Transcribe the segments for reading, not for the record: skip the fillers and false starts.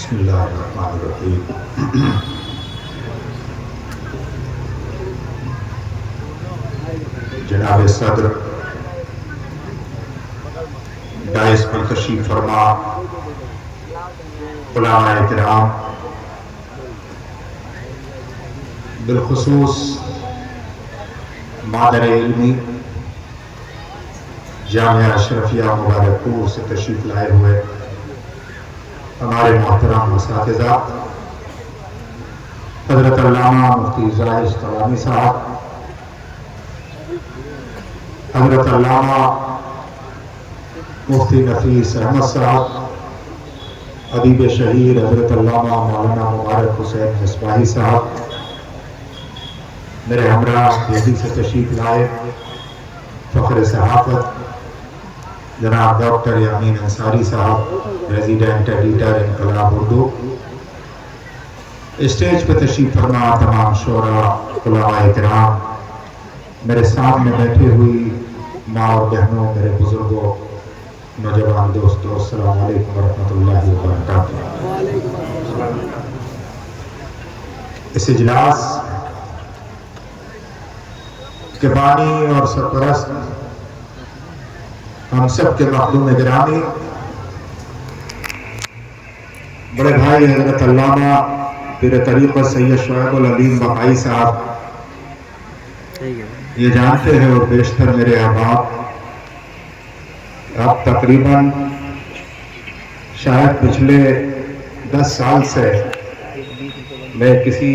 بسم اللہ الرحمن الرحیم۔ جناب صدر ڈائس پر تشریف فرما، علماء کرام، بالخصوص مادر علمی جامعہ اشرفیہ مبارک پور سے تشریف لائے ہوئے ہمارے محترم اساتذہ، حضرت علامہ مفتی ظاہر اشتوانی صاحب، حضرت علامہ مفتی نفیس احمد صاحب، ادیب شہیر حضرت علامہ مولانا مبارک حسین مصباحی صاحب، میرے ہمراہ دہلی سے تشریف لائے فخر صحافت جناب ڈاکٹر یامین انصاری صاحب، ریزیڈنٹ ایڈیٹر انقلاب اردو، اسٹیج پہ تشریف فرما تمام شعراء، علماء کرام، میرے سامنے بیٹھے ہوئی ماں اور بہنوں، میرے بزرگوں، نوجوان دوستوں، السلام علیکم ورحمۃ اللہ وبرکاتہ۔ اس اجلاس کے بانی اور سرپرست ہم سب کے مخدوم گرامی، بڑے بھائی حضرت علامہ پیر طریقت سید شعیب العلیم بقائی صاحب، یہ جانتے ہیں اور بیشتر میرے احباب، اب تقریباً شاید پچھلے 10 سال سے میں کسی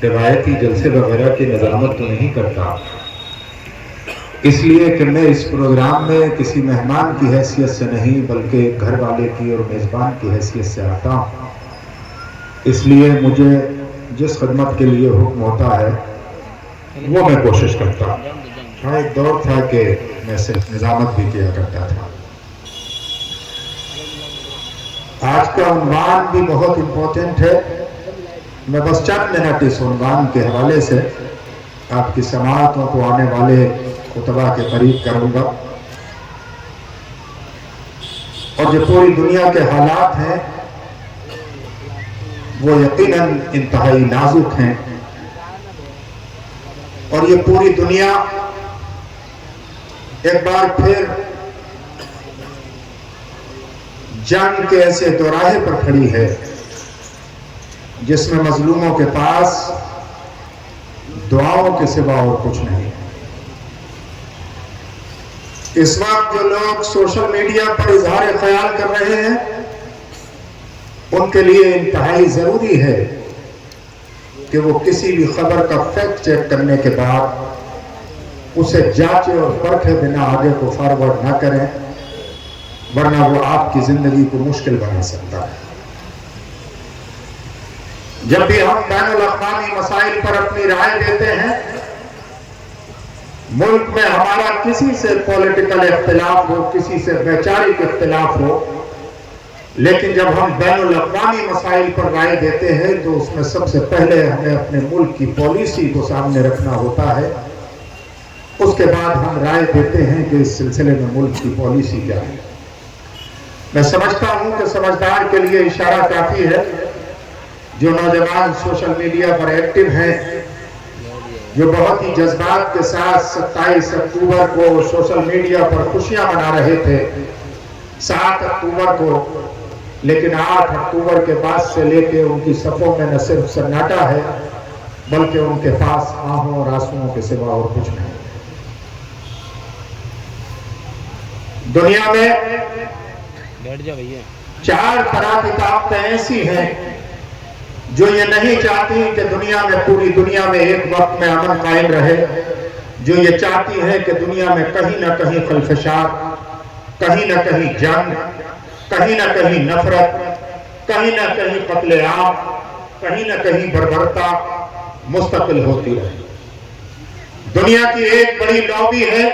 روایتی جلسے وغیرہ کی نظامت تو نہیں کرتا، اس لیے کہ میں اس پروگرام میں کسی مہمان کی حیثیت سے نہیں بلکہ گھر والے کی اور میزبان کی حیثیت سے آتا ہوں۔ اس لیے مجھے جس خدمت کے لیے حکم ہوتا ہے وہ میں کوشش کرتا ہوں۔ ہاں، ایک دور تھا کہ میں صرف نظامت بھی کیا کرتا تھا۔ آج کا عنوان بھی بہت امپورٹنٹ ہے، میں بس چند منٹ اس عنوان کے حوالے سے آپ کی سماعتوں کو آنے والے خطبہ کے قریب کروں گا۔ اور جو پوری دنیا کے حالات ہیں وہ یقیناً انتہائی نازک ہیں، اور یہ پوری دنیا ایک بار پھر جنگ کے ایسے دوراہے پر کھڑی ہے جس میں مظلوموں کے پاس دعاؤں کے سوا اور کچھ نہیں۔ اس وقت جو لوگ سوشل میڈیا پر اظہار خیال کر رہے ہیں ان کے لیے انتہائی ضروری ہے کہ وہ کسی بھی خبر کا فیکٹ چیک کرنے کے بعد اسے جانچے اور پرکھے بنا آگے کو فارورڈ نہ کریں، ورنہ وہ آپ کی زندگی کو مشکل بنا سکتا ہے۔ جب بھی ہم بین الاقوامی مسائل پر اپنی رائے دیتے ہیں، ملک میں ہمارا کسی سے پولیٹیکل اختلاف ہو، کسی سے ویچارک اختلاف ہو، لیکن جب ہم بین الاقوامی مسائل پر رائے دیتے ہیں تو اس میں سب سے پہلے ہمیں اپنے ملک کی پالیسی کو سامنے رکھنا ہوتا ہے، اس کے بعد ہم رائے دیتے ہیں کہ اس سلسلے میں ملک کی پالیسی کیا ہے۔ میں سمجھتا ہوں کہ سمجھدار کے لیے اشارہ کافی ہے۔ جو نوجوان سوشل میڈیا پر ایکٹیو ہیں، جو بہت ہی جذبات کے ساتھ 27 اکتوبر کو سوشل میڈیا پر خوشیاں منا رہے تھے، 7 اکتوبر کو، لیکن 8 اکتوبر کے بعد سے لے کے ان کی صفوں میں نہ صرف سناٹا ہے بلکہ ان کے پاس آہوں اور آنسوؤں کے سوا اور کچھ نہیں۔ دنیا میں 4 طرح کی طاقتیں ایسی ہیں جو یہ نہیں چاہتی کہ دنیا میں، پوری دنیا میں ایک وقت میں امن قائم رہے، جو یہ چاہتی ہے کہ دنیا میں کہیں نہ کہیں خلفشات، کہیں نہ کہیں جنگ، کہیں نہ کہیں نفرت، کہیں نہ کہیں قتل عام، کہیں نہ کہیں بربرتا مستقل ہوتی رہے۔ دنیا کی ایک بڑی لابی ہے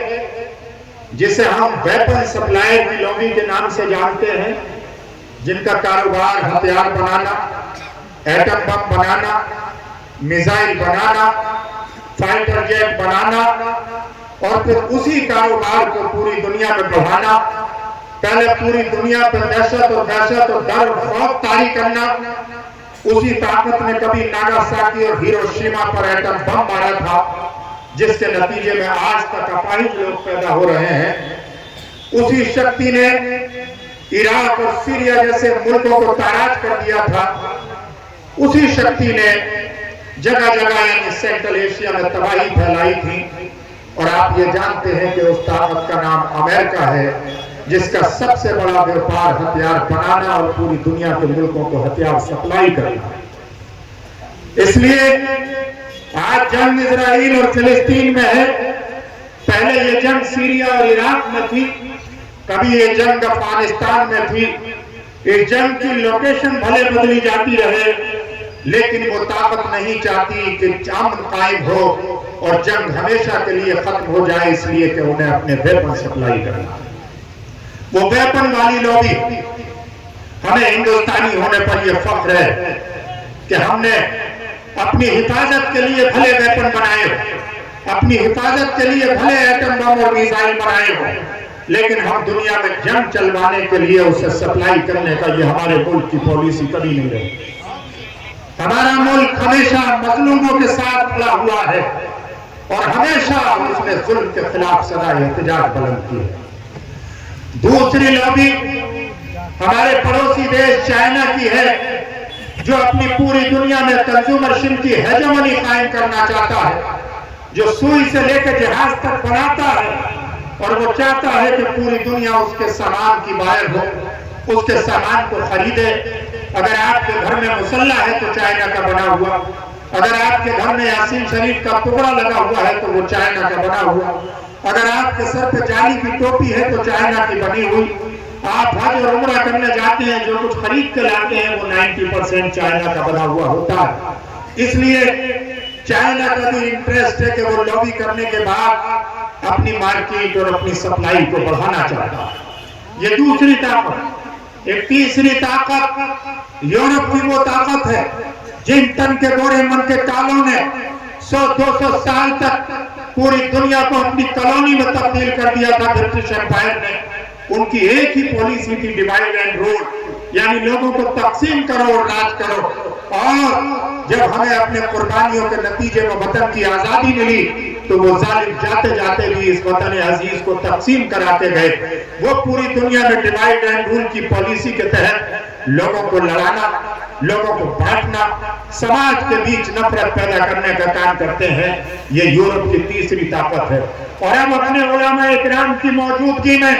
جسے ہم ویپن سپلائر کی لابی کے نام سے جانتے ہیں، جن کا کاروبار ہتھیار بنانا، ایٹم بم بنانا، میزائل بنانا، فائٹر جیٹ بنانا، اور پھر اسی کاروبار کو پوری دنیا میں بڑھانا، پہلے پوری دنیا پر دہشت اور ڈر اور خوف طاری کرنا، اسی طاقت نے کبھی ناگاساکی اور ہیروشیما پر ایٹم بم مارا تھا، جس کے نتیجے میں آج تک اپاہج لوگ پیدا ہو رہے ہیں۔ اسی شکتی نے عراق اور سیریا جیسے ملکوں کو تاراج کر دیا تھا۔ اسی شکتی نے جگہ جگہ یعنی سینٹرل ایشیا میں تباہی پھیلائی تھی، اور آپ یہ جانتے ہیں کہ اس طاقت کا نام امریکہ ہے، جس کا سب سے بڑا بیوپار ہتھیار بنانا اور پوری دنیا کے ملکوں کو ہتھیار سپلائی کرنا۔ اس لیے آج جنگ اسرائیل اور فلسطین میں ہے، پہلے یہ جنگ سیریا اور عراق میں تھی، کبھی یہ جنگ افغانستان میں تھی۔ اس جنگ کی لوکیشن بھلے بدلی جاتی رہے، لیکن وہ طاقت نہیں چاہتی کہ امن قائم ہو اور جنگ ہمیشہ کے لیے ختم ہو جائے، اس لیے کہ انہیں اپنے ویپن سپلائی کرنا۔ وہ ویپن والی لوبی، ہمیں ہندوستانی ہونے پر یہ فخر ہے کہ ہم نے اپنی حفاظت کے لیے بھلے ویپن بنائے ہو، اپنی حفاظت کے لیے بھلے ایٹم بم اور میزائل بنائے ہو، لیکن ہم دنیا میں جنگ چلوانے کے لیے اسے سپلائی کرنے کا یہ ہمارے ملک کی پالیسی کبھی نہیں رہی۔ ہمارا ملک ہمیشہ مظلوموں کے ساتھ کھڑا ہوا ہے، اور ہمیشہ اس نے ظلم کے خلاف صدائے احتجاج بلند کی ہے۔ دوسری لوبی ہمارے پڑوسی دیش چائنا کی ہے، جو اپنی پوری دنیا میں کنزیومرشپ کی ہیجمنی قائم کرنا چاہتا ہے، جو سوئی سے لے کے جہاز تک بناتا ہے، اور وہ چاہتا ہے کہ پوری دنیا اس کے سامان کی بائر ہو، اس کے سامان کو خریدے۔ اگر آپ کے گھر میں مسلح ہے تو چائنا کا بنا ہوا، اگر آپ کے گھر میں یاسین شریف کا ٹکڑا لگا ہوا ہے تو وہ چائنا کا بنا ہوا، اگر آپ کے سر پہ جالی کی ٹوپی ہے تو چائنا کی بنی ہوئی۔ آپ حج اور عمرہ کرنے جاتے ہیں، جو کچھ خرید کے لاتے ہیں وہ 90% چائنا کا بنا ہوا ہوتا ہے۔ اس لیے چائنا کا بھی انٹرسٹ ہے کہ وہ لوبی کرنے کے بعد اپنی مارکیٹ اور اپنی سپلائی کو بڑھانا چاہتا ہے۔ یہ دوسری طاقت۔ ایک تیسری طاقت یورپ کی وہ طاقت ہے جن تن کے گورے من کے کالوں نے 100-200 سال تک پوری دنیا کو اپنی کالونی میں تبدیل کر دیا تھا برٹش امپائر نے۔ ان کی ایک ہی پالیسی تھی، ڈیوائڈ اینڈ رول، یعنی لوگوں کو تقسیم کرو اور راج کرو۔ اور جب ہمیں اپنے قربانیوں کے نتیجے میں وطن کی آزادی ملی تو وہ ظالم جاتے جاتے بھی اس وطن عزیز کو تقسیم کراتے گئے۔ وہ پوری دنیا میں ڈیوائڈ اینڈ رول کی پالیسی کے تحت لوگوں کو لڑانا، لوگوں کو بانٹنا، سماج کے بیچ نفرت پیدا کرنے کا کام کرتے ہیں۔ یہ یورپ کی تیسری طاقت ہے۔ اور ہم اپنے علماء اکرام کی موجودگی میں،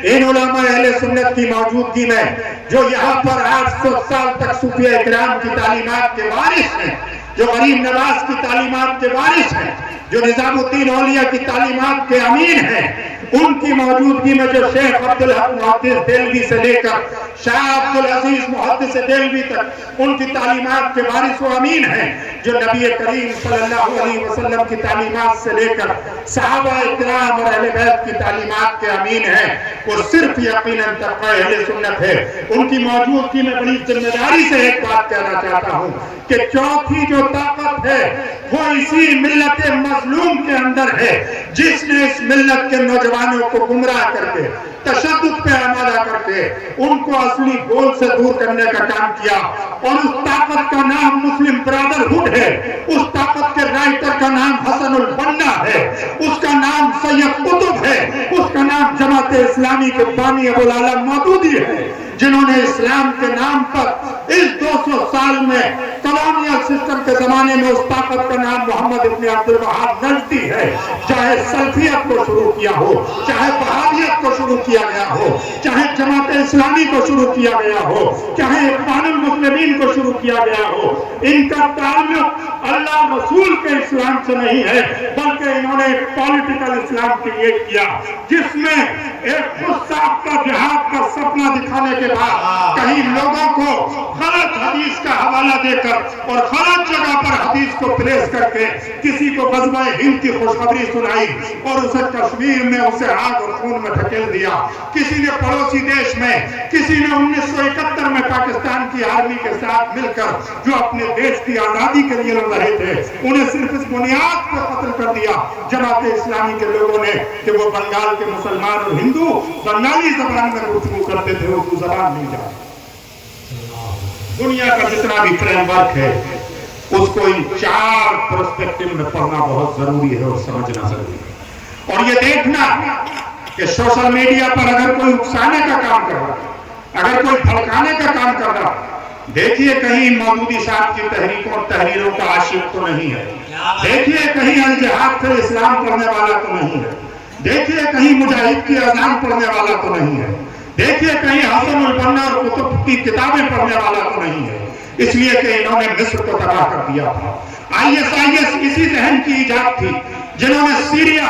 ان علماء اہل سنت کی موجودگی میں، جو یہاں پر 800 سال تک صوفیہ اکرام کی تعلیمات کے وارث ہیں، جو غریب نواز کی تعلیمات کے وارث ہیں، جو نظام الدین اولیاء کی تعلیمات کے امین ہیں، ان کی موجودگی میں جو شیخ عبدالحق محدث دہلوی سے لے کر شاہ عبدالعزیز محدث دہلوی تک ان کی تعلیمات کے وارث و امین ہیں، جو نبی کریم صلی اللہ علیہ وسلم کی تعلیمات سے لے کر صحابہ اکرام اور اہل بیت کی تعلیمات کے امین ہیں، وہ صرف یقیناً طبقہ اہل سنت ہے۔ ان کی موجودگی میں بڑی ذمہ داری سے ایک بات کہنا چاہتا ہوں کہ چوتھی جو طاقت ہے وہ اسی ملت مظلوم کے اندر ہے، جس نے اس ملت کے نوجوانوں کو گمراہ کر کے، تشدد پہ آمادہ کر کے ان کو اصلی گول سے دور کرنے کا کام کیا۔ اور اس طاقت کا نام مسلم برادرہڈ ہے، اس طاقت کے رائٹر کا نام حسن البنا ہے، اس کا نام سید قطب ہے، اس کا نام جماعت اسلامی کے بانی ابوالعلا مودودی ہے، جنہوں نے اسلام کے نام پر اس 200 سال میں کالونیل سسٹم کے زمانے میں اس طاقت کا نام محمد ابن عبد الوہاب نجدی ہے۔ چاہے سلفیت کو شروع کیا ہو، چاہے بہائیت کو شروع کیا گیا ہو، چاہے جماعت اسلامی کو شروع کیا گیا ہو، چاہے اخوان المسلمین کو شروع کیا گیا ہو، ان کا تعلق اللہ رسول کے اسلام سے نہیں ہے، بلکہ انہوں نے ایک پولیٹیکل اسلام کریٹ کیا، جس میں ایک خود ساختہ جہاد کا سپنا دکھانے کے بعد کہیں لوگوں کو غلط حدیث کا حوالہ دے کر اور غلط جگہ پر حدیث کو پلیس کر کے کسی کو غزوہ ہند کی خوشخبری سنائی اور اسے کشمیر میں اسے آگ اور خون میں دھکیل دیا۔ کسی نے پڑوسی دیش میں، کسی نے 1971 میں پاکستان کی کی آرمی کے ساتھ مل کر جو اپنے دیش کی آزادی کے لیے لڑ رہے تھے، انہیں صرف اس بنیاد پر قتل کر دیا جماعت اسلامی کے لوگوں نے کہ وہ بنگال کے مسلمان اور ہندو بنگالی زبان میں گفتگو کرتے تھے، اردو زبان نہیں جانتے۔ دنیا کا جتنا بھی فریم ورک ہے اس کو ان 4 پرسپیکٹو میں پڑھنا بہت ضروری ہے اور سمجھنا ضروری ہے، اور یہ دیکھنا کہ سوشل میڈیا پر اگر کوئی اکسانے کا کام کر رہا، اگر کوئی بھڑکانے کا کام کر رہا، دیکھیے کہیں مودودی صاحب کی تحریکوں اور تحریروں کا عاشق تو نہیں ہے، دیکھیے کہیں الجہاد سے اسلام پڑھنے والا تو نہیں ہے، دیکھیے کہیں مجاہد کی اذان پڑھنے والا تو نہیں ہے، دیکھیے کہیں حسن البنا اور کتب کی کتابیں پڑھنے والا تو نہیں ہے، اس لیے کہ انہوں نے مصر کو تباہ کر دیا تھا۔ ISIS اسی ذہن کی ایجاد تھی جنہوں نے سیریا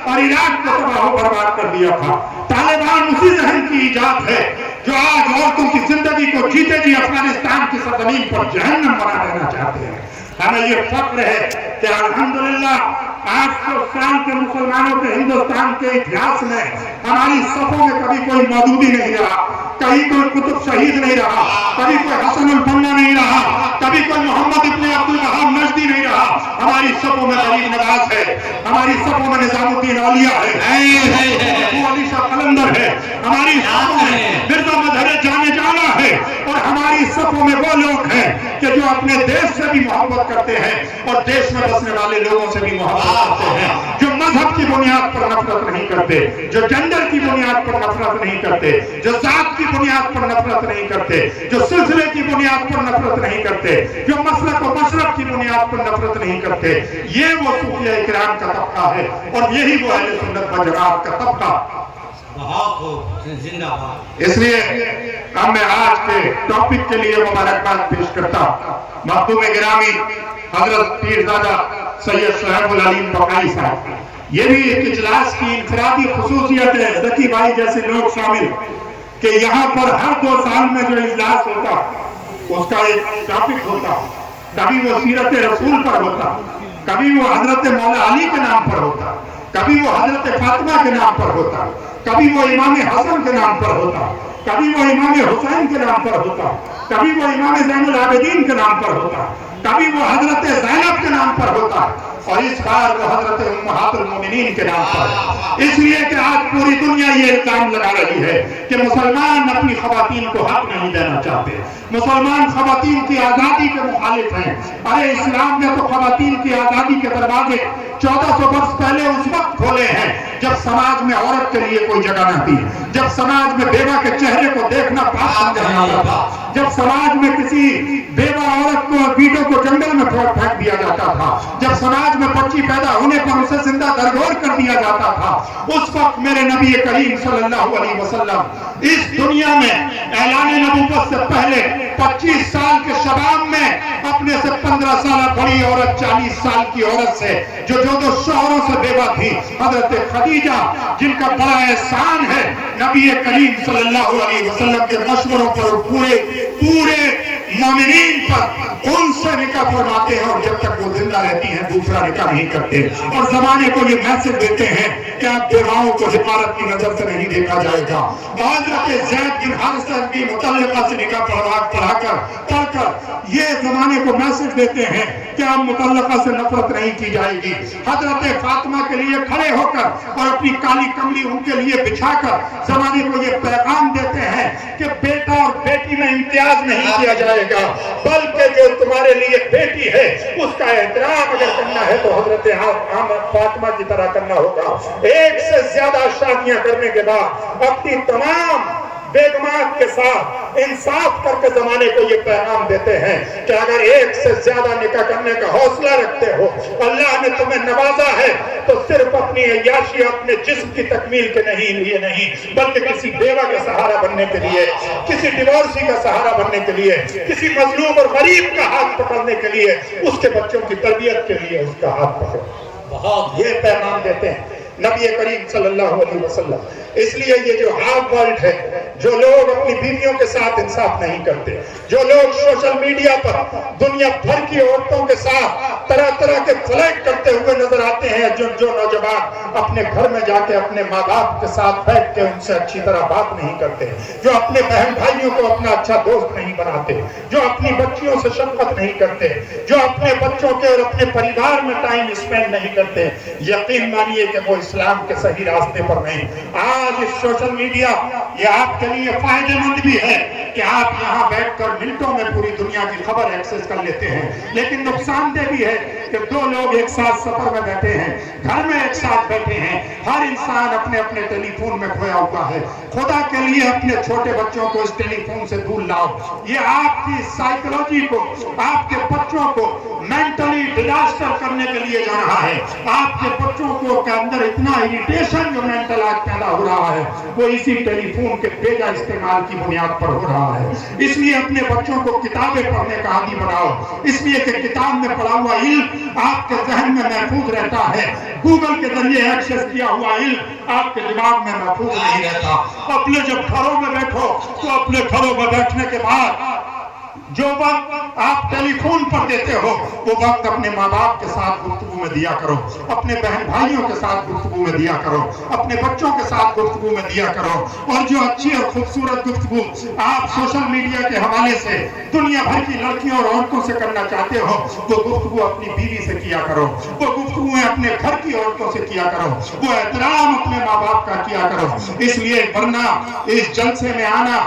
اور عراق کو تباہ و برباد کر دیا تھا۔ طالبان اسی ذہن کی ایجاد ہے جو آج عورتوں کی زندگی کو جیتے جی افغانستان کی سرزمین پر جہنم بنا دینا چاہتے ہیں۔ ہمیں یہ فخر ہے کہ الحمدللہ 800 سال کے مسلمانوں کے ہندوستان کے اتہاس میں ہماری صفوں میں کبھی کوئی مودودی نہیں رہا، کہیں کوئی کتب شہید نہیں رہا، کبھی کوئی حسن البنا نہیں رہا، کبھی کوئی محمد ابن عبد الوہاب نجدی نہیں رہا۔ ہماری صفوں میں غریب نواز ہے، ہماری صفوں میں نظام الدین اولیاء ہے، ابو علی شاہ قلندر ہے، ہماری صفوں میں مرزا مظہر جانے جانا ہے، اور ہماری صفوں میں وہ لوگ ہیں کہ جو اپنے دیش سے بھی محبت کرتے ہیں اور دیش میں بسنے والے لوگوں سے بھی محبت کرتے ہیں، جو مذہب کی بنیاد پر نفرت نہیں کرتے، جو جنڈر کی بنیاد پر نفرت نہیں کرتے، جو ذات کی بنیاد پر نفرت نہیں کرتے، جو سلسلے کی بنیاد پر نفرت نہیں کرتے، جو مسلک و مشرب کی بنیاد پر نفرت نہیں کرتے، یہ وہ صوفیہ اکرام کا طبقہ ہے، اور یہی وہ اہل سنت و جماعت کا طبقہ۔ اس لیے اب میں آج کے ٹاپک کے لیے مبارکباد پیش کرتا ہوں مخدوم گرامی حضرت پیرزادہ سید صہیب العلیم بقائی صاحب۔ یہ بھی ایک اجلاس کی انفرادی خصوصیت ہے، ذکی بھائی جیسے لوگ شامل، کہ یہاں پر ہر 2 سال میں جو اجلاس ہوتا اس کا ایک ٹاپک ہوتا، کبھی وہ سیرت رسول پر ہوتا، کبھی وہ حضرت مولا علی کے نام پر ہوتا، کبھی وہ حضرت فاطمہ کے نام پر ہوتا، کبھی وہ امام حسن کے نام پر ہوتا، کبھی وہ امام حسین کے نام پر ہوتا، کبھی وہ امام زین العابدین کے نام پر ہوتا، کبھی وہ حضرت زینب کے نام پر ہوتا، اور اس بار وہ حضرت امہات المومنین کے نام پر۔ اس لیے کہ آج پوری دنیا یہ الزام لگا رہی ہے کہ مسلمان اپنی خواتین کو حق نہیں دینا چاہتے، مسلمان خواتین کی آزادی کے مخالف ہیں۔ ارے اسلام نے تو خواتین کی آزادی کے دروازے 1400 برس پہلے اس وقت کھولے ہیں جب سماج میں عورت کے لیے کوئی جگہ نہ تھی، جب سماج میں بیوہ کے چہرے کو دیکھنا پاک سمجھا جاتا تھا، جب سماج میں کسی بیوہ عورت کو اور بیٹوں کو جنگل میں پھینک دیا جاتا تھا، جب سماج میں بچی پیدا ہونے پر اسے زندہ درگور کر دیا جاتا تھا، اس وقت میرے نبی کریم صلی اللہ علیہ وسلم اس دنیا میں اعلان نبوت سے پہلے 25 سال کے شباب میں اپنے سے 15 سالہ بڑی عورت 40 سال کی عورت سے جو دو شوہروں سے بیوہ تھی، حضرت خدیجہ جن کا بڑا احسان ہے نبی کریم صلی اللہ علیہ وسلم کے مشوروں پر پورے مومنین پر، ان سے نکاح فرماتے ہیں، اور جب تک وہ زندہ رہتی ہیں دوسرا نکاح نہیں کرتے، اور زمانے کو یہ میسج دیتے ہیں کہ آپ بیواؤں کو حقارت کی نظر سے نہیں دیکھا جائے گا۔ حضرت زید بن حارثہ کی مطلقہ سے نکاح پڑھ کر یہ زمانے کو میسج دیتے ہیں کہ آپ مطلقہ سے نفرت نہیں کی جائے گی۔ حضرت فاطمہ کے لیے کھڑے ہو کر اور اپنی کالی کملی ان کے لیے بچھا کر زمانے کو یہ پیغام دیتے ہیں کہ بیٹا اور بیٹی میں امتیاز نہیں کیا جائے گا، بلکہ جو تمہارے لیے بیٹی ہے اس کا احترام اگر کرنا ہے تو حضرت فاطمہ کی طرح کرنا ہوگا۔ ایک سے زیادہ شادیاں کرنے کے بعد اپنی تمام بیگمات کے ساتھ انصاف کر کے زمانے کو یہ پیغام دیتے ہیں کہ اگر ایک سے زیادہ نکاح کرنے کا حوصلہ رکھتے ہو، اللہ نے تمہیں نوازا ہے تو صرف اپنی عیاشی اپنے جسم کی تکمیل کے لیے نہیں، بلکہ کسی بیوہ کا سہارا بننے کے لیے، کسی ڈیورسی کا سہارا بننے کے لیے، کسی مظلوم اور غریب کا ہاتھ پکڑنے کے لیے، اس کے بچوں کی تربیت کے لیے اس کا ہاتھ پکڑو، یہ پیغام دیتے ہیں نبی کریم صلی اللہ علیہ وسلم۔ اس لیے یہ جو ہاف ورلڈ ہے، جو لوگ اپنی بیویوں کے ساتھ انصاف نہیں کرتے، جو لوگ سوشل میڈیا پر دنیا بھر کی عورتوں کے ساتھ طرح طرح کے فلیک کرتے ہوئے نظر آتے ہیں، جو نوجوان اپنے گھر میں جا کے اپنے ماں باپ کے ساتھ بیٹھ کے ان سے اچھی طرح بات نہیں کرتے، جو اپنے بہن بھائیوں کو اپنا اچھا دوست نہیں بناتے، جو اپنی بچیوں سے شفقت نہیں کرتے، جو اپنے بچوں کے اور اپنے پریوار میں ٹائم اسپینڈ نہیں کرتے، یقین مانیے کہ وہ اسلام کے صحیح راستے پر نہیں۔ آج اس سوشل میڈیا یہ آپ کے لیے فائدہ مند بھی ہے کہ آپ یہاں بیٹھ کر منٹوں میں پوری دنیا کی خبر ایکسس کر لیتے ہیں، لیکن نقصان دہ بھی ہے کہ دو لوگ ایک ساتھ سفر میں بیٹھے ہیں، گھر میں ایک ساتھ بیٹھے ہیں، ہر انسان اپنے اپنے ٹیلی فون میں کھویا ہوا ہے۔ خدا کے لیے اپنے چھوٹے بچوں کو اس ٹیلی فون سے دور لاؤ، یہ آپ کی سائیکولوجی کو، آپ کے بچوں کو مینٹلی ڈیزاسٹر کرنے کے لیے جا رہا ہے۔ آپ کے بچوں کو کے اندر اتنا اریٹیشن جو مینٹل آج پیدا ہو رہا ہے وہ اسی ٹیلی فون کے بیجا استعمال کی بنیاد پر ہو رہا ہے۔ اس لیے اپنے بچوں کو کتابیں پڑھنے کا عادی بناؤ، اس لیے کہ کتاب میں پڑھا ہوا علم آپ کے ذہن میں محفوظ رہتا ہے، گوگل کے ذریعے ایکسس کیا ہوا علم آپ کے دماغ میں محفوظ نہیں رہتا۔ اپنے جب گھروں میں بیٹھو تو اپنے گھروں میں بیٹھنے کے بعد جو وقت آپ ٹیلی فون پر دیتے ہو وہ وقت اپنے ماں باپ کے ساتھ گفتگو میں دیا کرو، اپنے بہن بھائیوں کے ساتھ گفتگو میں دیا کرو، اپنے بچوں کے ساتھ گفتگو میں دیا کرو، اور جو اچھی اور خوبصورت گفتگو آپ سوشل میڈیا کے حوالے سے دنیا بھر کی لڑکیوں اور عورتوں سے کرنا چاہتے ہو وہ گفتگو اپنی بیوی سے کیا کرو، وہ گفتگو اپنے گھر کی عورتوں سے کیا کرو، وہ احترام اپنے ماں باپ کا کیا کرو۔ اس لیے ورنہ اس جلسے میں آنا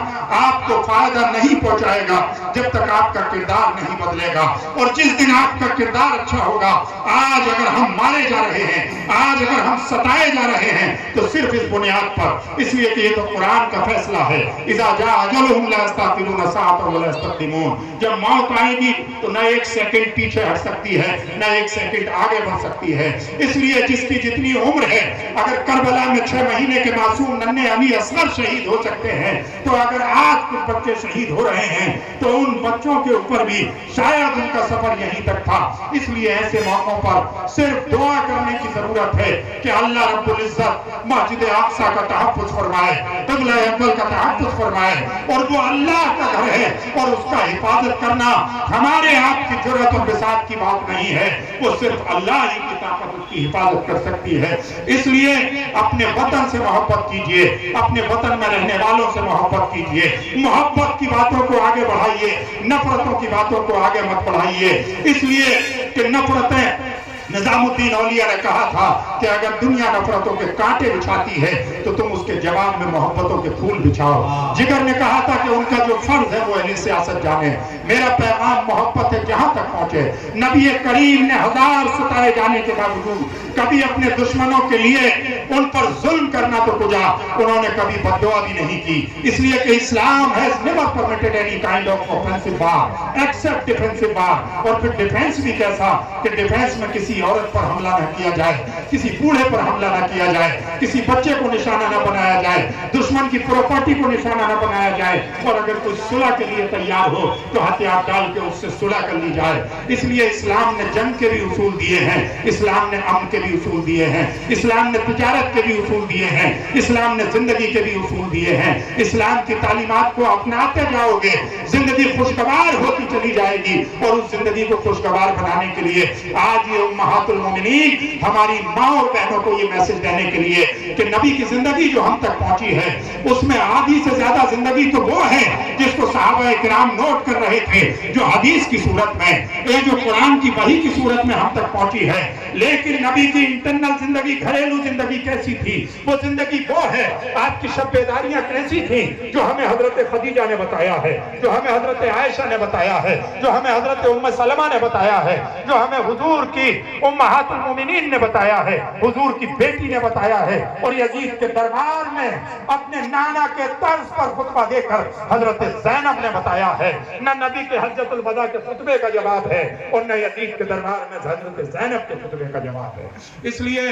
آپ کو فائدہ نہیں پہنچائے گا جب تک آپ کا کردار نہیں بدلے گا، اور جس دن آپ کا کردار اچھا ہوگا۔ آج اگر ہم مارے جا رہے ہیں، آج اگر ہم ستائے جا رہے ہیں تو صرف اس بنیاد پر، اس لیے کہ یہ تو قرآن کا فیصلہ ہے، اذا جاء اجلهم لا يستأخرون ساعة ولا يستقدمون۔ جب موت آئے گی تو نہ ایک سیکنڈ پیچھے ہٹ سکتی ہے نہ ایک سیکنڈ آگے بڑھ سکتی ہے۔ اس لیے جس کی جتنی عمر ہے، اگر کربلا میں 6 مہینے کے معصوم ننھے علی اصغر شہید ہو سکتے ہیں تو اگر آج کچھ بچے شہید ہو رہے ہیں تو ان بچوں کے اوپر بھی شاید ان کا سفر یہیں تک تھا۔ اس لیے ایسے موقعوں پر صرف دعا کرنے کی ضرورت ہے کہ اللہ رب العزت مسجد اقصی کا تحفظ فرمائے، قبلہ اقدس کا تحفظ فرمائے، اور وہ اللہ کا گھر ہے اور اس کا حفاظت کرنا ہمارے آپ کی جرأت اور بساط کی بات نہیں ہے، وہ صرف اللہ ہی کی طاقت اس کی حفاظت کر سکتی ہے۔ اس لیے اپنے وطن سے محبت کیجئے، اپنے وطن میں رہنے والوں سے محبت کیجئے، محبت کی باتوں کو آگے بڑھائیے، نفرتوں کی باتوں کو آگے مت بڑھائیے، اس لیے کہ نفرتیں، نظام الدین اولیاء نے کہا تھا کہ اگر دنیا نفرتوں کے کانٹے بچھاتی ہے تو تم اس کے جواب میں محبتوں کے پھول بچھاؤ۔ جگر نے کہا تھا کہ ان کا جو فرض ہے وہ اہل سیاست جانے، میرا پیغام محبت ہے جہاں تک پہنچے۔ نبی کریم نے 1000 ستائے جانے کے باوجود کبھی اپنے دشمنوں کے لیے ان پر ظلم کرنا تو کجا، انہوں نے کبھی بد دعا بھی نہیں کی، اس لیے کہ اسلام has never permitted any kind of offensive war except defensive war۔ اور پھر ڈیفینس بھی کیسا کہ ڈیفینس میں کسی عورت پر حملہ نہ کیا جائے، کسی بوڑھے پر حملہ نہ کیا جائے، کسی بچے کو نشانہ نہ بنایا جائے، دشمن کی پراپرٹی کو نشانہ نہ بنایا جائے، اور اگر کوئی صلح کے لیے تیار ہو تو ہتھیار ڈال کے اس سے صلح کر لی جائے۔ اس لیے اسلام نے جنگ کے بھی اصول دیے ہیں، اسلام نے امن کے بھی اصول دیے ہیں، اسلام نے تجارت کے بھی اصول دیے ہیں، اسلام نے زندگی کے بھی اصول دیے ہیں۔ اسلام کی تعلیمات کو اپناتے جاؤ گے زندگی خوشگوار ہوتی چلی جائے گی، اور اس زندگی کو خوشگوار بنانے کے لیے آج یہ امہات المومنین ہماری ماں اور بہنوں کو یہ میسج دینے کے لیے کہ نبی کی زندگی جو ہم تک پہنچی ہے اس میں آدھی سے زیادہ زندگی تو وہ ہے جس کو صحابہ کرام نوٹ کر رہے تھے، جو حدیث کی صورت میں، یہ جو قرآن کی وحی کی صورت میں ہم تک پہنچی ہے۔ لیکن نبی کی انٹرنل زندگی، گھریلو زندگی کیسی تھی؟ وہ زندگی وہ ہے، آپ کی شب بیداریاں کیسی تھیں جو ہمیں حضرت خدیجہ نے بتایا ہے، جو ہمیں حضرت عائشہ نے بتایا ہے، جو ہمیں حضرت ام سلمہ نے بتایا ہے، جو ہمیں حضور کی امہات المومنین نے بتایا ہے، حضور کی بیٹی نے بتایا ہے، اور یزید کے دربار میں اپنے نانا کے طرز پر خطبہ دے کر حضرت زینب نے بتایا ہے۔ نہ نبی کے حجۃ الوداع کے خطبے کا جواب ہے اور نہ یزید کے دربار میں حضرت زینب کے خطبے کا جواب ہے۔ اس لیے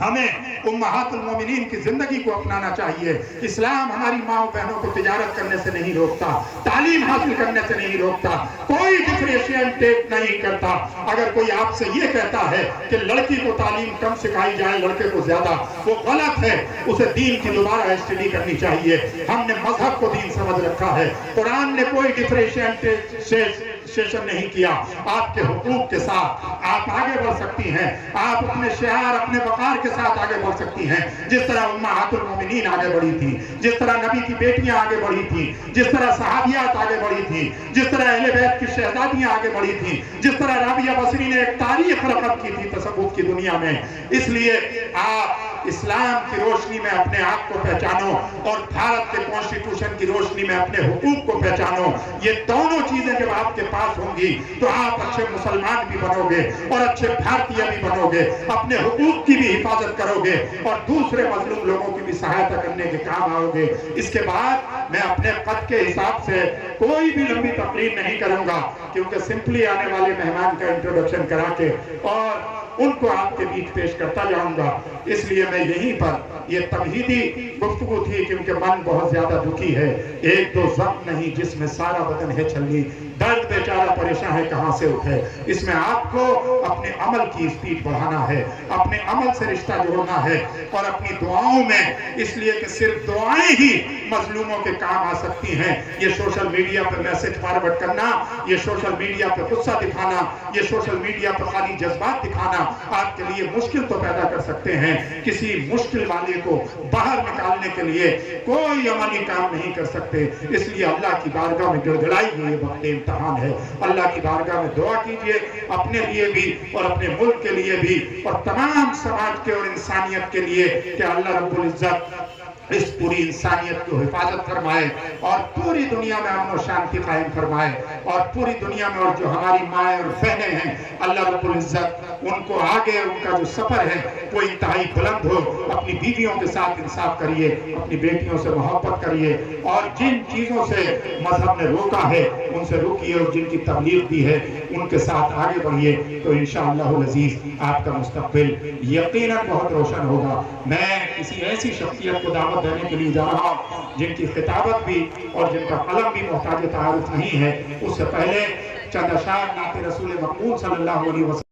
ہمیں امہات المومنین کی زندگی کو اپنانا چاہیے۔ اسلام ہماری ماں و بہنوں کو تجارت کرنے سے نہیں روکتا، تعلیم حاصل کرنے سے نہیں روکتا، کوئی ڈفریشینٹ نہیں کرتا۔ اگر کوئی آپ سے یہ کہتا ہے کہ لڑکی کو تعلیم کم سکھائی جائے لڑکے کو زیادہ، وہ غلط ہے، اسے دین کی دوبارہ اسٹڈی کرنی چاہیے۔ ہم نے مذہب کو دین سمجھ رکھا ہے، قرآن نے کوئی ڈفریشینٹ نہیں کیا۔ آپ کے حقوق کے ساتھ آپ آگے بڑھ سکتی ہیں، آپ اپنے شعار اپنے وقار کے ساتھ آگے بڑھ سکتی ہیں، جس طرح امہات المومنین آگے بڑھی تھی، جس طرح نبی کی بیٹیاں آگے بڑھی تھی، جس طرح صحابیات آگے بڑھی تھی، جس طرح اہل بیت کی شہزادیاں آگے بڑھی تھی، جس طرح رابعہ بصری نے ایک تاریخ رقم کی تھی تصوف کی دنیا میں۔ اس لیے آپ اسلام کی روشنی میں اپنے آپ کو پہچانو اور بھارت کے کانسٹیٹیوشن کی روشنی میں اپنے حقوق کو پہچانو۔ یہ دونوں چیزیں جب آپ کے پاس ہوں گی تو آپ اچھے مسلمان بھی بنو گے اور اچھے بھارتیہ بھی بنو گے، اپنے حقوق کی بھی حفاظت کرو گے اور دوسرے مظلوم لوگوں کی بھی سہایتا کرنے کے کام آؤ گے۔ اس کے بعد میں اپنے قد کے حساب سے کوئی بھی لمبی تقریر نہیں کروں گا، کیونکہ سمپلی آنے والے مہمان کا انٹروڈکشن کرا کے اور ان کو آپ کے بیچ پیش کرتا جاؤں گا۔ اس لیے میں یہیں پر یہ تمہیدی گفتگو تھی، کیونکہ من بہت زیادہ دکھی ہے۔ ایک دو زخم نہیں جس میں سارا بدن ہے چھلنی، درد بیچارہ پریشان ہے کہاں سے اٹھے۔ اس میں آپ کو اپنے عمل کی سپیڈ بڑھانا ہے، اپنے عمل سے رشتہ جوڑنا ہے اور اپنی دعاؤں میں، اس لیے کہ صرف دعائیں ہی مظلوموں کے کام آ سکتی ہیں۔ یہ سوشل میڈیا پہ میسج فارورڈ کرنا، یہ سوشل میڈیا پہ غصہ دکھانا، یہ سوشل میڈیا پہ خالی جذبات دکھانا آپ کے لیے مشکل تو پیدا کر سکتے ہیں، کسی مشکل والے کو باہر نکالنے کے لیے کوئی عملی کام نہیں کر سکتے۔ اس لیے اللہ کی بارگاہ میں گڑگڑائی ہوئی وقت امتحان ہے، اللہ کی بارگاہ میں دعا کیجئے اپنے لیے بھی اور اپنے ملک کے لیے بھی اور تمام سماج کے اور انسانیت کے لیے کہ اللہ رب العزت اس پوری انسانیت کو حفاظت فرمائے اور پوری دنیا میں امن و شانتی قائم فرمائے، اور پوری دنیا میں اور جو ہماری مائیں اور بہنیں ہیں اللہ رب العزت ان کو آگے ان کا جو سفر ہے وہ انتہائی بلند ہو۔ اپنی بیویوں کے ساتھ انصاف کریے، اپنی بیٹیوں سے محبت کریے اور جن چیزوں سے مذہب نے روکا ہے ان سے روکیے اور جن کی تبلیغ دی ہے ان کے ساتھ آگے بڑھیے، تو انشاءاللہ العزیز آپ کا مستقبل یقیناً بہت روشن ہوگا۔ میں کسی ایسی شخصیت کو دعوت دینے کے لیے جا رہا ہوں جن کی خطابت بھی اور جن کا قلم بھی محتاج تعارف نہیں ہے، اس سے پہلے چند اشعار نعت رسول مقبول صلی اللہ علیہ وسلم